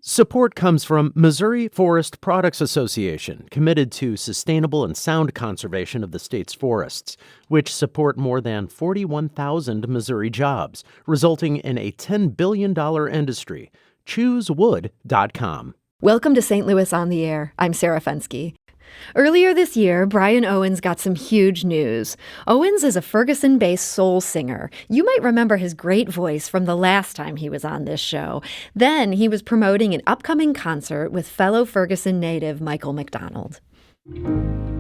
Support comes from Missouri Forest Products Association, committed to sustainable and sound conservation of the state's forests, which support more than 41,000 Missouri jobs, resulting in a $10 billion industry. ChooseWood.com. Welcome to St. Louis on the Air. I'm Sarah Fensky. Earlier this year, Brian Owens got some huge news. Owens is a Ferguson-based soul singer. You might remember his great voice from the last time he was on this show. Then he was promoting an upcoming concert with fellow Ferguson native Michael McDonald.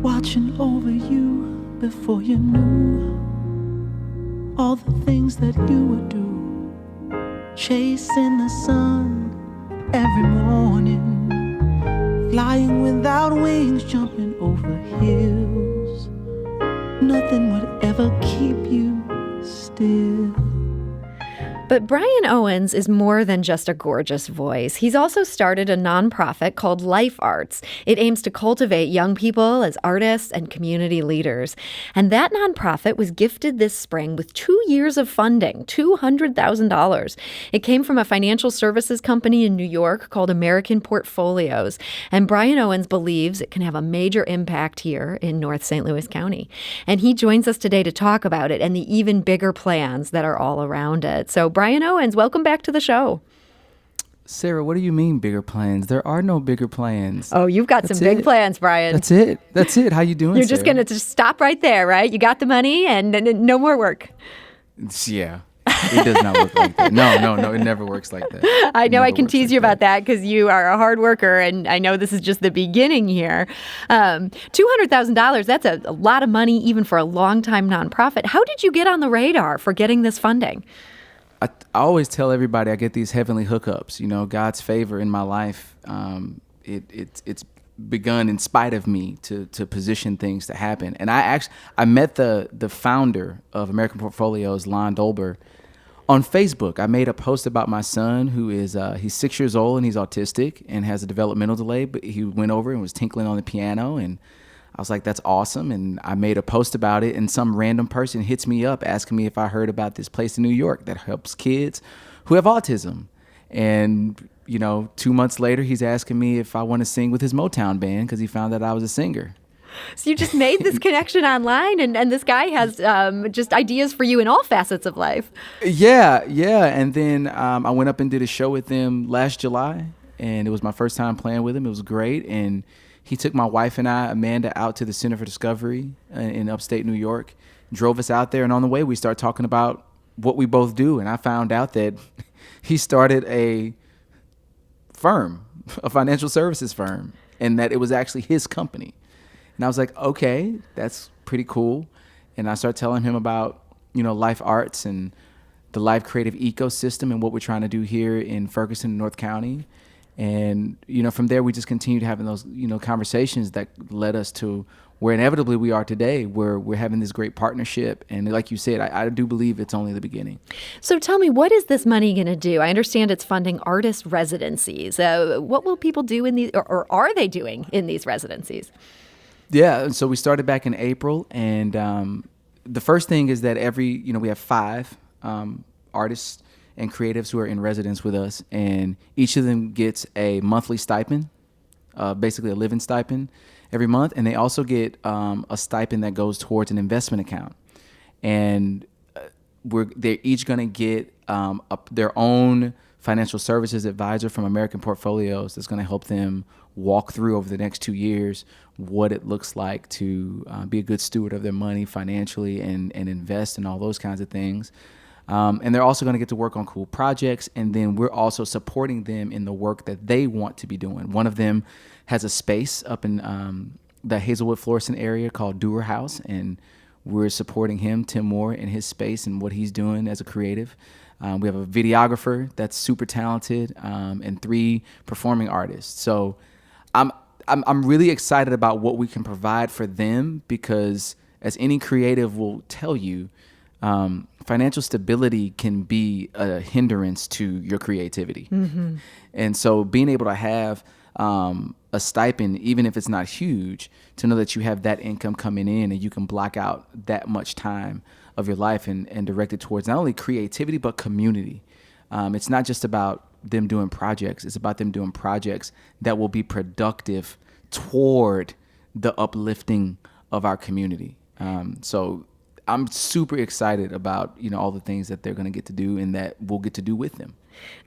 Watching over you before you knew all the things that you would do, chasing the sun every morning, flying without wings, jumping over hills. Nothing would ever keep you still. But Brian Owens is more than just a gorgeous voice. He's also started a nonprofit called Life Arts. It aims to cultivate young people as artists and community leaders. And that nonprofit was gifted this spring with 2 years of funding, $200,000. It came from a financial services company in New York called American Portfolios. And Brian Owens believes it can have a major impact here in North St. Louis County. And he joins us today to talk about it and the even bigger plans that are all around it. So Brian Owens, welcome back to the show. Sarah, what do you mean bigger plans? There are no bigger plans. Oh, you've got some big plans, Brian. That's it. How you doing, You're Sarah? just going to stop right there, right? You got the money and no more work. Yeah. It does not work like that. No. It never works like that. I know I can tease you about that because you are a hard worker, and I know this is just the beginning here. $200,000, that's a lot of money even for a long-time nonprofit. How did you get on the radar for getting this funding? I always tell everybody I get these heavenly hookups. You know, God's favor in my life. It's begun in spite of me to position things to happen. And I met the founder of American Portfolios, Lon Dolber, on Facebook. I made a post about my son, who is he's 6 years old and he's autistic and has a developmental delay. But he went over and was tinkling on the piano, and I was like, that's awesome. And I made a post about it, and some random person hits me up asking me if I heard about this place in New York that helps kids who have autism. And, 2 months later, he's asking me if I want to sing with his Motown band because he found out I was a singer. So you just made this connection online, and this guy has just ideas for you in all facets of life. Yeah. And then I went up and did a show with them last July, and it was my first time playing with him. It was great. And he took my wife and I, Amanda, out to the Center for Discovery in upstate New York, drove us out there, and on the way we started talking about what we both do. And I found out that he started a firm, a financial services firm, and that it was actually his company. And I was like, okay, that's pretty cool. And I started telling him about, Life Arts and the Life Creative ecosystem and what we're trying to do here in Ferguson, North County. And, from there, we just continued having those, conversations that led us to where inevitably we are today, where we're having this great partnership. And like you said, I do believe it's only the beginning. So tell me, what is this money going to do? I understand it's funding artist residencies. What will people do in these, or are they doing in these residencies? Yeah, so we started back in April. And the first thing is that we have 5 artists and creatives who are in residence with us, and each of them gets a monthly stipend, basically a living stipend every month, and they also get a stipend that goes towards an investment account. And they're each going to get their own financial services advisor from American Portfolios that's going to help them walk through over the next 2 years what it looks like to be a good steward of their money financially and invest in all those kinds of things. And they're also going to get to work on cool projects. And then we're also supporting them in the work that they want to be doing. One of them has a space up in the Hazelwood Florissant area called Doer House. And we're supporting him, Tim Moore, in his space and what he's doing as a creative. We have a videographer that's super talented, and 3 performing artists. So I'm really excited about what we can provide for them, because as any creative will tell you, financial stability can be a hindrance to your creativity. Mm-hmm. And so being able to have a stipend, even if it's not huge, to know that you have that income coming in and you can block out that much time of your life and direct it towards not only creativity, but community. It's not just about them doing projects. It's about them doing projects that will be productive toward the uplifting of our community. So I'm super excited about, all the things that they're going to get to do and that we'll get to do with them.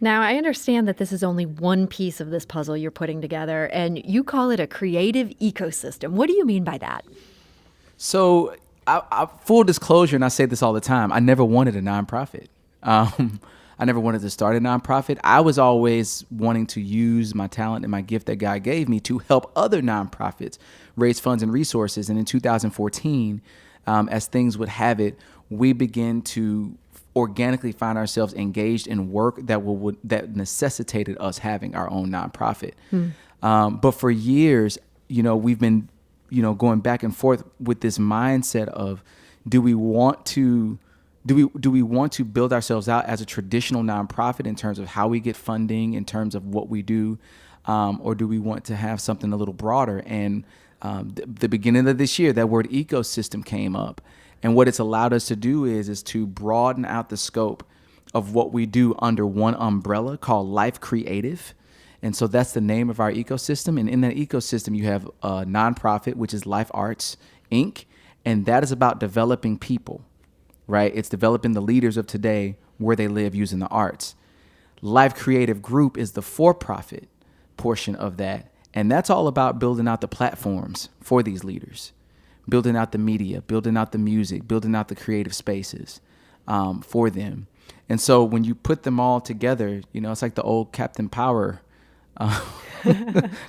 Now, I understand that this is only one piece of this puzzle you're putting together, and you call it a creative ecosystem. What do you mean by that? So, full disclosure, and I say this all the time, I never wanted a nonprofit. I never wanted to start a nonprofit. I was always wanting to use my talent and my gift that God gave me to help other nonprofits raise funds and resources. And in 2014, as things would have it, we began to organically find ourselves engaged in work that necessitated us having our own nonprofit. But for years, we've been, going back and forth with this mindset of, do we want to build ourselves out as a traditional nonprofit in terms of how we get funding, in terms of what we do, or do we want to have something a little broader? And the beginning of this year, that word ecosystem came up. And what it's allowed us to do is to broaden out the scope of what we do under one umbrella called Life Creative. And so that's the name of our ecosystem. And in that ecosystem, you have a nonprofit, which is Life Arts, Inc. And that is about developing people, right? It's developing the leaders of today where they live using the arts. Life Creative Group is the for-profit portion of that. And that's all about building out the platforms for these leaders, building out the media, building out the music, building out the creative spaces for them. And so when you put them all together, it's like the old Captain Power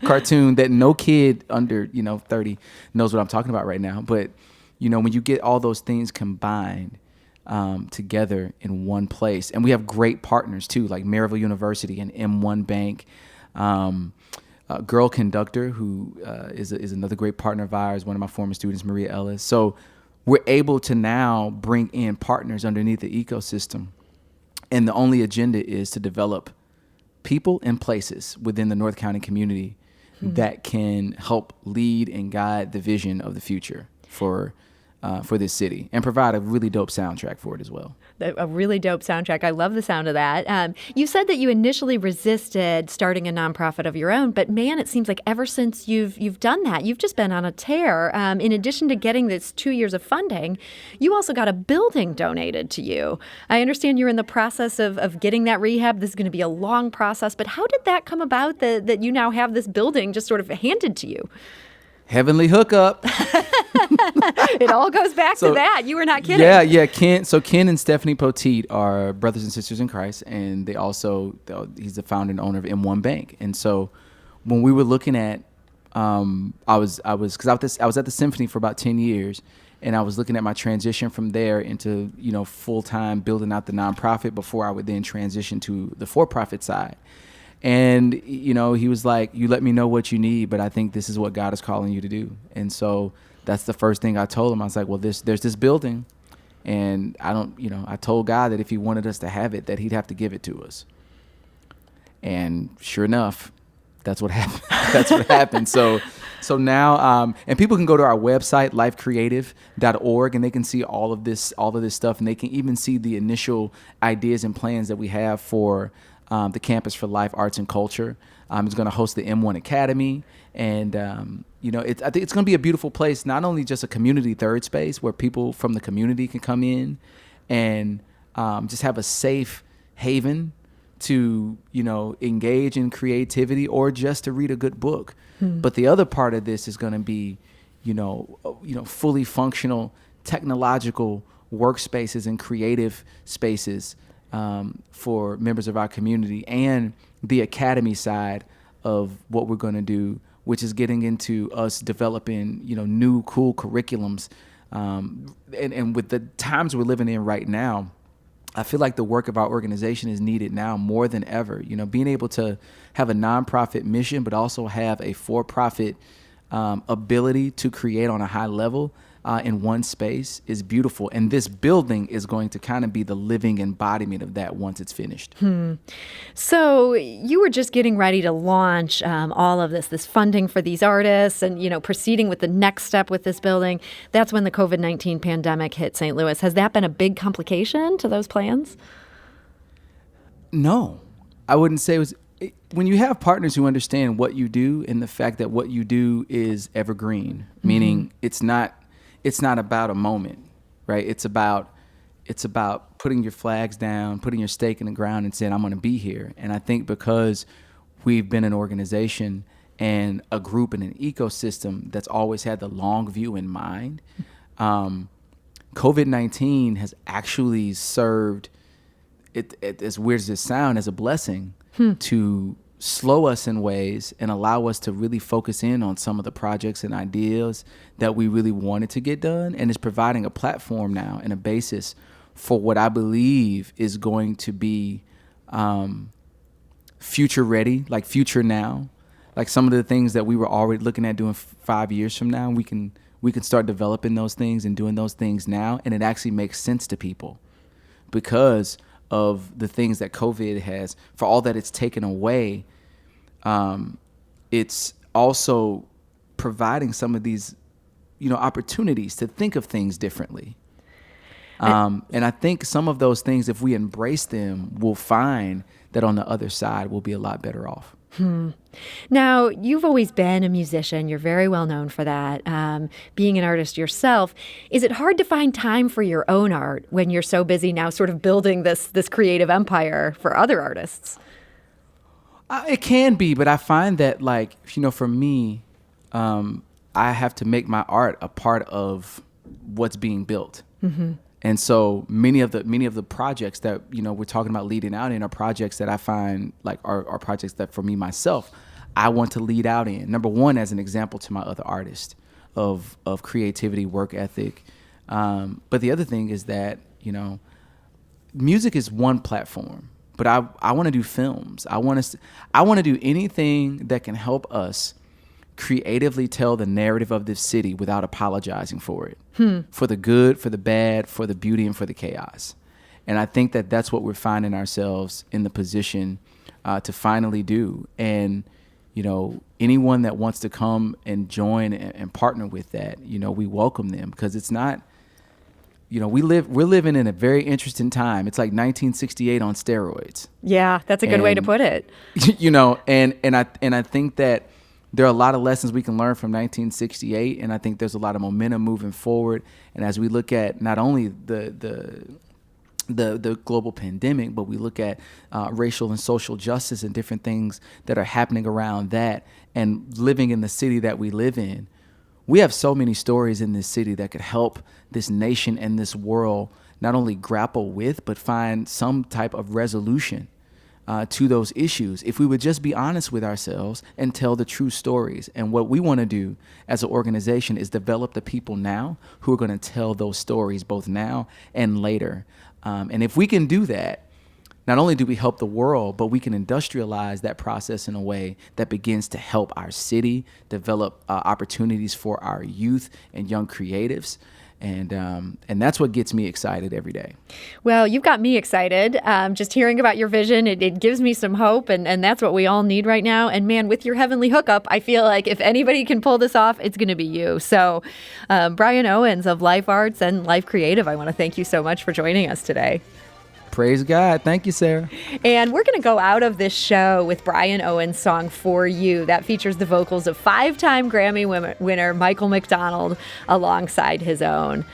cartoon that no kid under 30 knows what I'm talking about right now. But when you get all those things combined together in one place, and we have great partners too, like Maryville University and M1 Bank, Girl Conductor, who is another great partner of ours, one of my former students, Maria Ellis. So we're able to now bring in partners underneath the ecosystem, and the only agenda is to develop people and places within the North County community that can help lead and guide the vision of the future for this city, and provide a really dope soundtrack for it as well. A really dope soundtrack. I love the sound of that. You said that you initially resisted starting a nonprofit of your own, but man, it seems like ever since you've done that, you've just been on a tear. In addition to getting this 2 years of funding, you also got a building donated to you. I understand you're in the process of getting that rehab. This is going to be a long process, but how did that come about that you now have this building just sort of handed to you? Heavenly hookup. It all goes back to that. You were not kidding. Yeah. Ken and Stephanie Poteet are brothers and sisters in Christ, and he's the founder and owner of M1 Bank. And so when we were looking at, I was at the Symphony for about 10 years, and I was looking at my transition from there into full time building out the nonprofit before I would then transition to the for-profit side. And, he was like, you let me know what you need, but I think this is what God is calling you to do. And so that's the first thing I told him. I was like, well, there's this building, and I told God that if he wanted us to have it, that he'd have to give it to us. And sure enough, that's what happened. That's what happened. So now, and people can go to our website, lifecreative.org, and they can see all of this stuff, and they can even see the initial ideas and plans that we have for the Campus for Life, Arts, and Culture. It's going to host the M1 Academy. And, I think it's going to be a beautiful place, not only just a community third space where people from the community can come in and just have a safe haven to, engage in creativity or just to read a good book. But the other part of this is going to be, fully functional technological workspaces and creative spaces for members of our community, and the academy side of what we're going to do, which is getting into us developing, new cool curriculums. And with the times we're living in right now, I feel like the work of our organization is needed now more than ever. Being able to have a nonprofit mission, but also have a for-profit ability to create on a high level in one space is beautiful. And this building is going to kind of be the living embodiment of that once it's finished. So you were just getting ready to launch all of this funding for these artists and, proceeding with the next step with this building. That's when the COVID-19 pandemic hit St. Louis. Has that been a big complication to those plans? No. I wouldn't say when you have partners who understand what you do and the fact that what you do is evergreen, meaning it's not about a moment, right? It's about putting your flags down, putting your stake in the ground and saying, I'm going to be here. And I think because we've been an organization and a group and an ecosystem that's always had the long view in mind, COVID-19 has actually served, as weird as it sounds, as a blessing to slow us in ways and allow us to really focus in on some of the projects and ideas that we really wanted to get done. And it's providing a platform now and a basis for what I believe is going to be future ready, like future now. Like some of the things that we were already looking at doing 5 years from now, we can start developing those things and doing those things now. And it actually makes sense to people because of the things that COVID has, for all that it's taken away. It's also providing some of these, opportunities to think of things differently. And I think some of those things, if we embrace them, we'll find that on the other side, we'll be a lot better off. Now, you've always been a musician. You're very well known for that. Being an artist yourself, is it hard to find time for your own art when you're so busy now sort of building this creative empire for other artists? It can be, but I find that, for me, I have to make my art a part of what's being built. Mm-hmm. And so many of the projects that, we're talking about leading out in are projects that I find are projects that for me myself, I want to lead out in. Number one, as an example to my other artists of creativity, work ethic. But the other thing is that, music is one platform, but I want to do films. I want to do anything that can help us creatively tell the narrative of this city without apologizing for it, for the good, for the bad, for the beauty, and for the chaos. And I think that that's what we're finding ourselves in the position to finally do. And, anyone that wants to come and join and partner with that, we welcome them, because it's not, we're living in a very interesting time. It's like 1968 on steroids. Yeah, that's a good way to put it. And I think that there are a lot of lessons we can learn from 1968, and I think there's a lot of momentum moving forward. And as we look at not only the global pandemic, but we look at racial and social justice and different things that are happening around that, and living in the city that we live in, we have so many stories in this city that could help this nation and this world not only grapple with, but find some type of resolution to those issues, if we would just be honest with ourselves and tell the true stories. And what we want to do as an organization is develop the people now who are going to tell those stories both now and later. And if we can do that, not only do we help the world, but we can industrialize that process in a way that begins to help our city develop opportunities for our youth and young creatives. And that's what gets me excited every day. Well, you've got me excited. Just hearing about your vision, it gives me some hope, and that's what we all need right now. And man, with your heavenly hookup, I feel like if anybody can pull this off, it's going to be you. So Brian Owens of Life Arts and Life Creative, I want to thank you so much for joining us today. Praise God. Thank you, Sarah. And we're going to go out of this show with Brian Owens' song For You. That features the vocals of 5-time Grammy winner Michael McDonald alongside his own.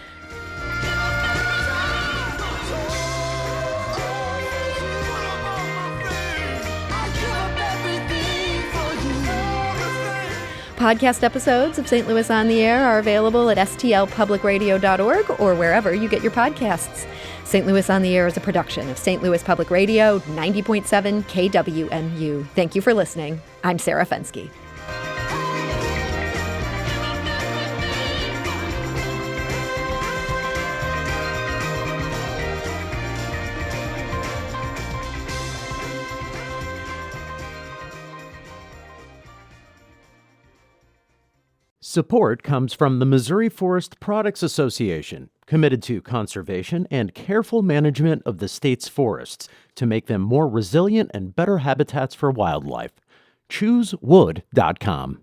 Podcast episodes of St. Louis on the Air are available at stlpublicradio.org or wherever you get your podcasts. St. Louis on the Air is a production of St. Louis Public Radio, 90.7 KWMU. Thank you for listening. I'm Sarah Fensky. Support comes from the Missouri Forest Products Association, committed to conservation and careful management of the state's forests to make them more resilient and better habitats for wildlife. ChooseWood.com.